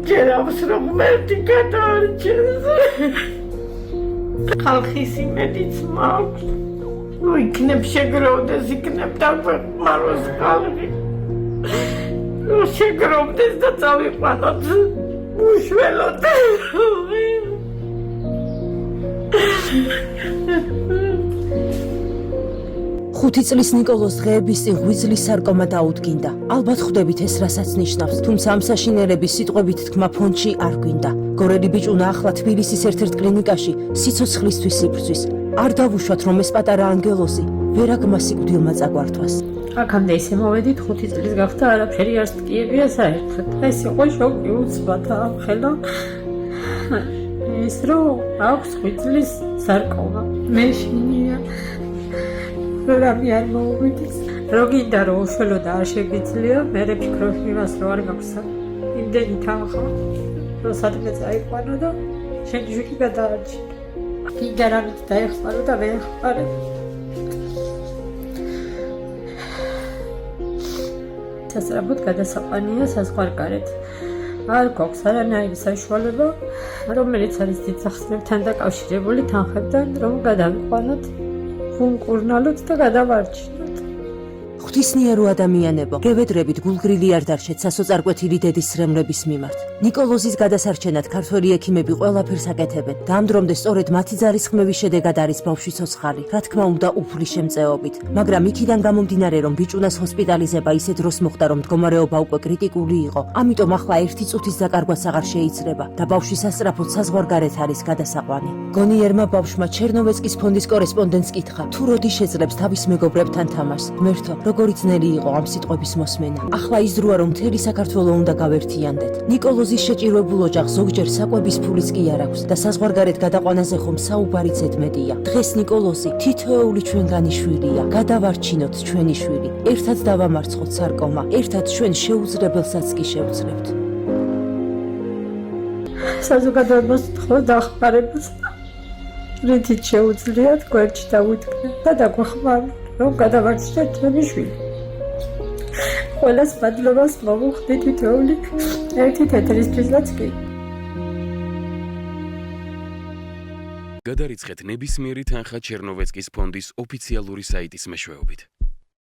ჯერავს რომ მერტი გადაარჩენს. ხალხის იმედიც მაქვს. ნუ იქნებ შეგროვდეს, იქნებ დაგვეხმაროს ხალხი. ნუ შეგროვდეს და წავიყვანოთ უშველოდ. 5 წლის ნიკოლოს დღეების წინ ღვიძლის სარკომა დაუდგინდა. ალბათ ხვდებით ეს რასაც ნიშნავს, თუმცა ამ საშინელების სიტყვებით თქმა ფონდში არ გვინდა. გორელი ბიჭუნა ახლა თბილისის ერთ-ერთ კლინიკაში სიცოცხლისთვის იბრძვის. არ დავუშვათ რომ ეს პატარა ანგელოზი ვერაგმა სიკვდილმა წაგვართვას. აქამდე ისე მოვედით 5 წლის გახდა არაფერი არ სტკიებია საერთოდ. ეს იყო შოკი უცბად ამხელა. ის რომ აქვს ღვიძლის სარკომა. მე შინია რამე არ მოვიდეს. რო გინდა რომ უშველო და არ შეგვიძლია, მე ვფიქრობ იმას რომ არ გაქვს იმდენი თანხა, რომ სადმე წაიყვანო და შენი შვილი გადაარჩინო. გინდა რამით დაეხმარო და მე ეხმარებ. სასწრაფოდ გადასაყვანია საზღვარგარეთ. არ გვაქვს არანაირი საშუალება, რომელიც არის დიდსახსნებთან დაკავშირებული თანხებთან, რომ გადავიყვანოთ, ვუმკურნალოთ და გადავარჩინოთ. ღვთისმიერო ადამიანებო, გევედრებით გულგრილი არ დარჩეთ სასოწარკვეთილი დედის სრემლების მიმართ. ნიკოლოზის გადასარჩენად ქართველი ექიმები ყველაფერს აკეთებენ და ამ დრომდე სწორედ მათი ძალისხმევის შედეგად არის ბავშვი ცოცხალი, რა თქმა უნდა უფლის შემწეობით. მაგრამ იქიდან გამომდინარე რომ ბიჭუნას ჰოსპიტალიზება ისე დროს მოხდა რომ მდგომარეობა უკვე კრიტიკული იყო, ამიტომ ახლა ერთი წუთის დაკარგვაც აღარ შეიძლება და ბავშვის სასწრაფოდ საზღვარგარეთ არის გადასაყვანი. გონიერმა ბავშვმა ჩერნოვეცკის ფონდის კორესპონდენტს კითხა, თუ როდი შეძლებს თავის მეგობრებთან თამაშს. მერთო, როგორი ძნელი იყო ამ სიტყვების მოსმენა. ახლა ის დროა რომ მთელი საქართველო უნდა გავერთიანდეთ. ნიკოლოზის შეჭირვებულ ოჯახს ზოგჯერ საკვების ფულიც კი არ აქვს და საზღვარგარეთ გადაყვანაზე ხომ საუბარი ზედმეტია. დღეს ნიკოლოზი თითოეული ჩვენგანი შვილია. გადავარჩინოთ ჩვენი შვილი. ერთად დავამარცხოთ სარკომა. ერთად ჩვენ შეუძლებელსაც კი შევძლებთ. საზოგადოებას ვთხოვ დახმარებას. რითიც შეუძლიათ გვერდში დავუდგნენ და დაგვეხმაროთ, რომ გადავარჩინოთ ჩვენი შვილი. ყველას მადლობას მოვუხდით თითოეული ერთი თეთრისთვისაც კი. გადარიცხეთ ნებისმიერი თანხა ჩერნოვეცკის ფონდის ოფიციალური საიტის მეშვეობით.